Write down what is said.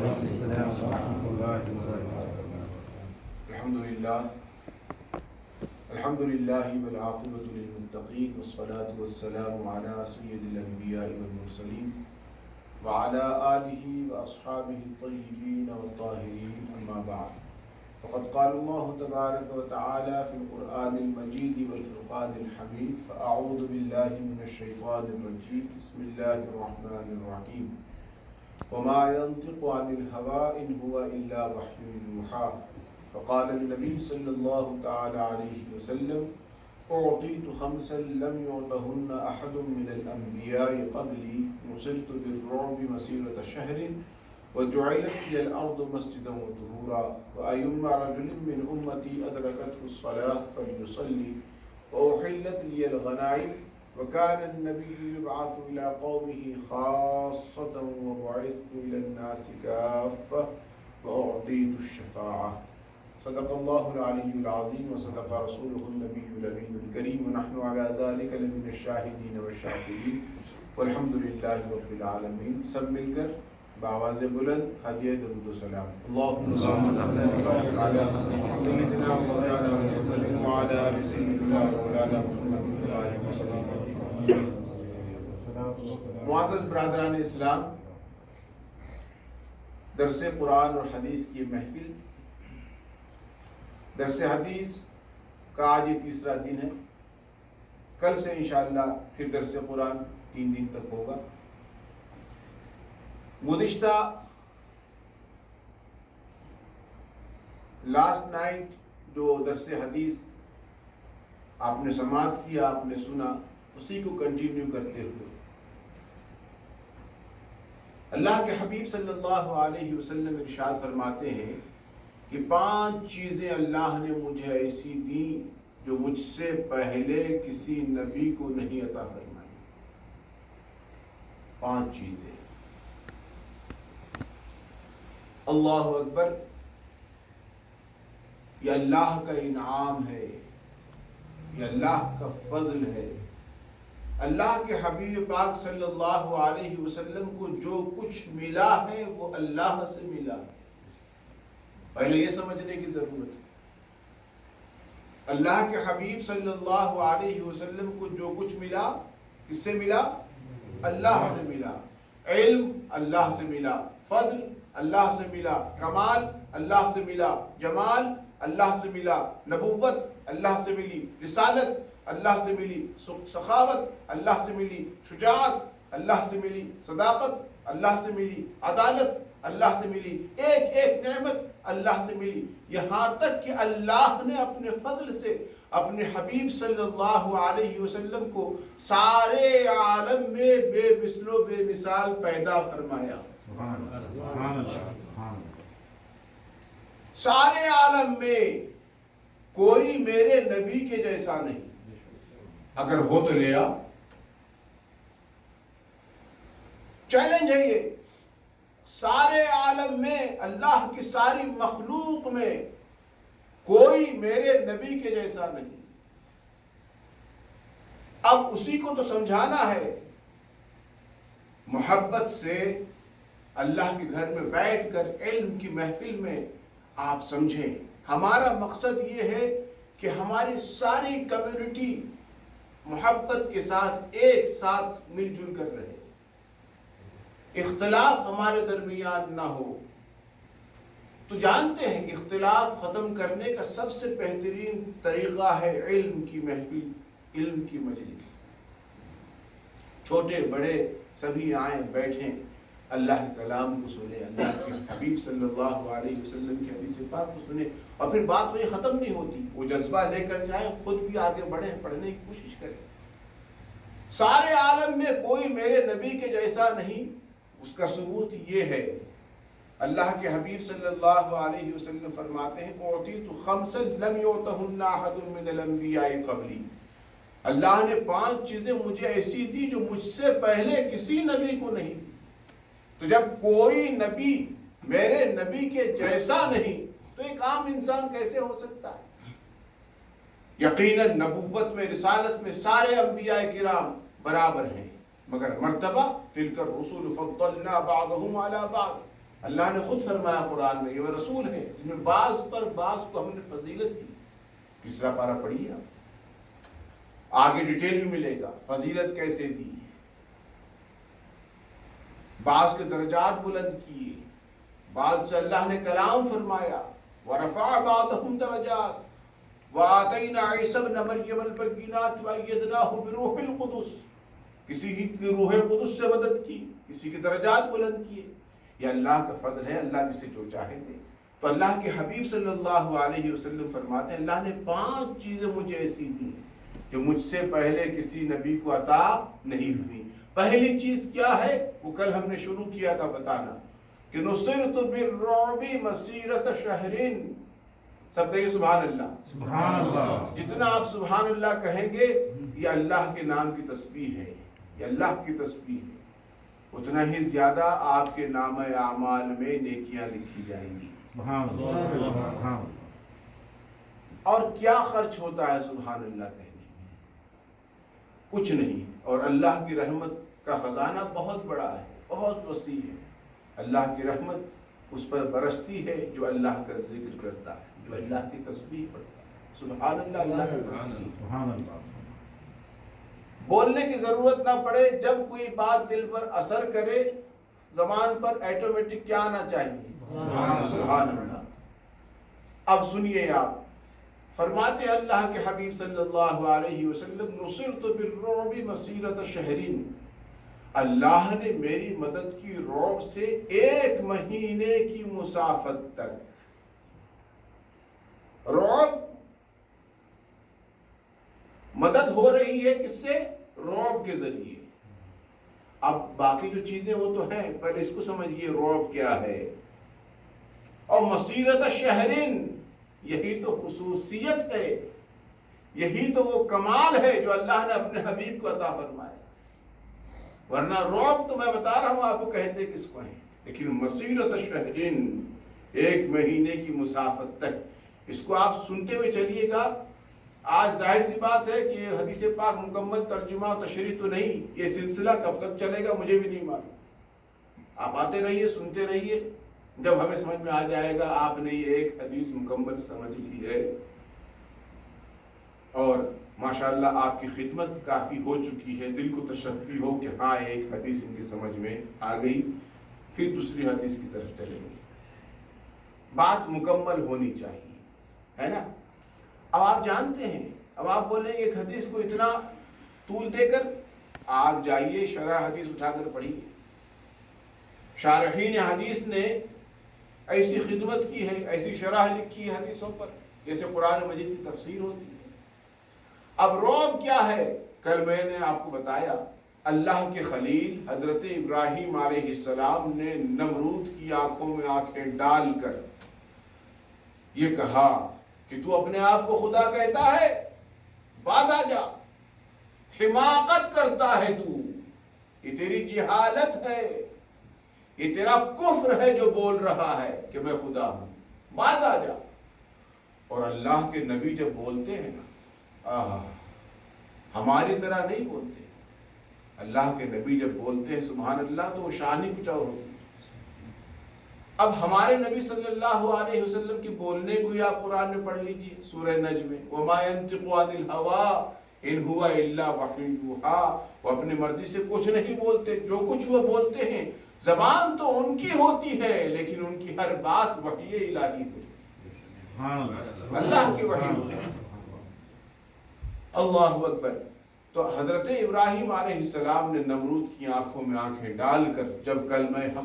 الحمد لله والعاقبة للمتقين والصلاة والسلام على سيد الأنبياء والمرسلين وعلى آله وأصحابه الطيبين والطاهرين أما بعد فقد قال الله تبارك وتعالى في القرآن المجيد والفرقان الحميد فأعوذ بالله من الشيطان الرجيم بسم الله الرحمن الرحيم وما ينطق عن الهوى إن هو إلا وحي يوحى فقال النبي صلى الله تعالى عليه وسلم أعطيت خمسا لم يعطهن أحد من الأنبياء قبلي نصرت بالرعب مسيرة شهر وجعلت لي الأرض مسجدا وطهورا وأيما رجل من أمتي أدركته الصلاة فليصلي وأحلت لي الغنائم وكان النبي يبعث إلى قومه خاصة وبعثت إلى الناس كافة وأعطيت الشفاعة صدق الله العلي العظيم وصدق رسوله النبي الأمين الكريم ونحن على ذلك لمن الشاهدين والشاكرين والحمد لله رب العالمين. سب مل کر بآواز بلند ہدیہ درود و سلام اللهم صل وسلم على سيدنا مولانا محمد وعلى آل سيدنا مولانا محمد وعلى آله وسلم. معزز برادران اسلام، درس قرآن اور حدیث کی محفل، درس حدیث کا آج یہ تیسرا دن ہے. کل سے انشاءاللہ پھر درس قرآن 3 دن تک ہوگا. گزشتہ لاسٹ نائٹ جو درس حدیث آپ نے سماعت کیا، آپ نے سنا، اسی کو کنٹینیو کرتے ہوئے اللہ کے حبیب صلی اللہ علیہ وسلم ارشاد فرماتے ہیں کہ 5 چیزیں اللہ نے مجھے ایسی دی جو مجھ سے پہلے کسی نبی کو نہیں عطا فرمائی. 5 چیزیں. اللہ اکبر. یہ اللہ کا انعام ہے، یہ اللہ کا فضل ہے. اللہ کے حبیب پاک صلی اللہ علیہ وسلم کو جو کچھ ملا ہے وہ اللہ سے ملا. پہلے یہ سمجھنے کی ضرورت ہے اللہ کے حبیب صلی اللہ علیہ وسلم کو جو کچھ ملا کس سے ملا؟ اللہ سے ملا. علم اللہ سے ملا، فضل اللہ سے ملا، کمال اللہ سے ملا، جمال اللہ سے ملا، نبوت اللہ سے ملی، رسالت اللہ سے ملی، سخاوت اللہ سے ملی، شجاعت اللہ سے ملی، صداقت اللہ سے ملی، عدالت اللہ سے ملی، ایک ایک نعمت اللہ سے ملی. یہاں تک کہ اللہ نے اپنے فضل سے اپنے حبیب صلی اللہ علیہ وسلم کو سارے عالم میں بے مثل و بے مثال پیدا فرمایا. سارے عالم میں کوئی میرے نبی کے جیسا نہیں. اگر ہو تو لے آ. چیلنج ہے یہ. سارے عالم میں، اللہ کی ساری مخلوق میں کوئی میرے نبی کے جیسا نہیں. اب اسی کو تو سمجھانا ہے. محبت سے اللہ کے گھر میں بیٹھ کر علم کی محفل میں آپ سمجھیں. ہمارا مقصد یہ ہے کہ ہماری ساری کمیونٹی محبت کے ساتھ ایک ساتھ مل جل کر رہے، اختلاف ہمارے درمیان نہ ہو. تو جانتے ہیں کہ اختلاف ختم کرنے کا سب سے بہترین طریقہ ہے علم کی محفل، علم کی مجلس. چھوٹے بڑے سبھی آئیں، بیٹھیں، اللہ کے کلام کو سنیں، اللہ کے حبیب صلی اللہ علیہ وسلم کی حدیث پاک کو سنیں. اور پھر بات وہی ختم نہیں ہوتی. وہ جذبہ لے کر جائیں، خود بھی آگے بڑھیں، پڑھنے کی کوشش کریں. سارے عالم میں کوئی میرے نبی کے جیسا نہیں. اس کا ثبوت یہ ہے، اللہ کے حبیب صلی اللہ علیہ وسلم فرماتے ہیں اعطیت خمسا لم یعطہن احد من الانبیاء قبلی. اللہ نے 5 چیزیں مجھے ایسی دی جو مجھ سے پہلے کسی نبی کو نہیں دی. تو جب کوئی نبی میرے نبی کے جیسا نہیں تو ایک عام انسان کیسے ہو سکتا ہے؟ یقیناً نبوت میں، رسالت میں سارے انبیاء کرام برابر ہیں، مگر مرتبہ تلک الرسل فضلنا بعضهم على بعض. اللہ نے خود فرمایا قرآن میں، یہ وہ رسول ہیں جن میں بعض پر بعض کو ہم نے فضیلت دی۔ تیسرا پارہ پڑھیے آپ، آگے ڈیٹیل بھی ملے گا فضیلت کیسے دی، بعض کے درجات بلند کیے، بعض سے اللہ نے کلام فرمایا، وَرَفَعَ بَعْضَهُمْ دَرَجَاتٍ وَآتَيْنَا عِيسَى ابْنَ مَرْيَمَ الْبَيِّنَاتِ وَأَيَّدْنَاهُ بِرُوحِ الْقُدُسِ، کسی کی روح قدس سے مدد کی، کسی کے درجات بلند کیے۔ یہ اللہ کا فضل ہے، اللہ جسے جو چاہے دے۔ تو اللہ کے حبیب صلی اللہ علیہ وسلم فرماتے ہیں اللہ نے 5 چیزیں مجھے ایسی دی جو مجھ سے پہلے کسی نبی کو عطا نہیں ہوئی۔ پہلی چیز کیا ہے؟ وہ کل ہم نے شروع کیا تھا بتانا کہ نصرت بالرعب مسیرۃ شہر۔ سب کہیے سبحان اللہ۔ سبحان اللہ۔ جتنا آپ سبحان اللہ کہیں گے یہ اللہ کے نام کی تسبیح ہے، یہ اللہ کی تسبیح ہے، اتنا ہی زیادہ آپ کے نام اعمال میں نیکیاں لکھی جائیں گی۔ سبحان اللہ۔ اور کیا خرچ ہوتا ہے سبحان اللہ کہنے میں؟ کچھ نہیں، اور اللہ کی رحمت کا خزانہ بہت بڑا ہے، بہت وسیع ہے۔ اللہ کی رحمت اس پر برستی ہے جو اللہ کا ذکر کرتا ہے، جو اللہ کی تسبیح پڑھتا ہے۔ سبحان اللہ، اللہ کی تسبیح۔ سبحان اللہ۔ بولنے کی ضرورت نہ پڑے، جب کوئی بات دل پر اثر کرے زبان پر ایٹومیٹک کیا آنا چاہیے؟ سبحان اللہ۔ اب سنیے آپ، فرماتے ہیں اللہ کے حبیب صلی اللہ علیہ وسلم نصرت بالرعب مسیرۃ شہرین، اللہ نے میری مدد کی رعب سے 1 مہینے کی مسافت تک۔ رعب مدد ہو رہی ہے کس سے؟ رعب کے ذریعے۔ اب باقی جو چیزیں وہ تو ہیں، پہلے اس کو سمجھیے رعب کیا ہے۔ اور مسیرۃ شہرین، یہی تو خصوصیت ہے، یہی تو وہ کمال ہے جو اللہ نے اپنے حبیب کو عطا فرمایا۔ ورنہ رعب تو میں بتا رہا ہوں آپ کو کہتے کس کو ہیں، لیکن مسیرۃ شہرین 1 مہینے کی مسافت تک، اس کو آپ سنتے ہوئے چلیے گا۔ آج ظاہر سی بات ہے کہ حدیث پاک مکمل ترجمہ و تشریح تو نہیں، یہ سلسلہ کب تک چلے گا مجھے بھی نہیں معلوم۔ آپ آتے رہیے، سنتے رہیے، جب ہمیں سمجھ میں آ جائے گا آپ نے یہ 1 حدیث مکمل سمجھ لی ہے اور ماشاءاللہ آپ کی خدمت کافی ہو چکی ہے، دل کو تشفی ہو کہ ہاں 1 حدیث ان کی سمجھ میں آ گئی، پھر دوسری حدیث کی طرف چلیں گے۔ بات مکمل ہونی چاہیے، ہے نا؟ اب آپ جانتے ہیں، اب آپ بولیں گے 1 حدیث کو اتنا طول دے کر، آپ جائیے شرح حدیث اٹھا کر پڑھیے۔ شارحین حدیث نے ایسی خدمت کی ہے، ایسی شرح لکھی ہے حدیثوں پر جیسے قرآن مجید کی تفسیر ہوتی ہے۔ اب رعب کیا ہے؟ کل میں نے آپ کو بتایا اللہ کے خلیل حضرت ابراہیم علیہ السلام نے نمرود کی آنکھوں میں آنکھیں ڈال کر یہ کہا کہ تو اپنے آپ کو خدا کہتا ہے، باز آ جا، حماقت کرتا ہے تو، یہ تیری جہالت ہے، یہ تیرا کفر ہے جو بول رہا ہے کہ میں خدا ہوں، باز آ جا۔ اور اللہ کے نبی جب بولتے ہیں نا، ہماری طرح نہیں بولتے، اللہ کے نبی جب بولتے ہیں سبحان اللہ تو وہ شان ہی کچھ اور ہوتی ہے۔ اب ہمارے نبی صلی اللہ علیہ وسلم کی بولنے کو ہی آپ قرآن میں پڑھ لیجئے سورہ نجم میں، وَمَا يَنْطِقُ عَنِ الْهَوَىٰ إِنْ هُوَ إِلَّا وَحْيٌ يُوحَىٰ، وہ اپنی مرضی سے کچھ نہیں بولتے، جو کچھ وہ بولتے ہیں زبان تو ان کی ہوتی ہے لیکن ان کی ہر بات وحی الہی ہوتی ہے، اللہ کی وحی ہوتی ہے۔ اللہ اکبر۔ تو حضرت ابراہیم علیہ السلام نے نمرود کی آنکھوں میں آنکھیں ڈال کر جب کلمہ حق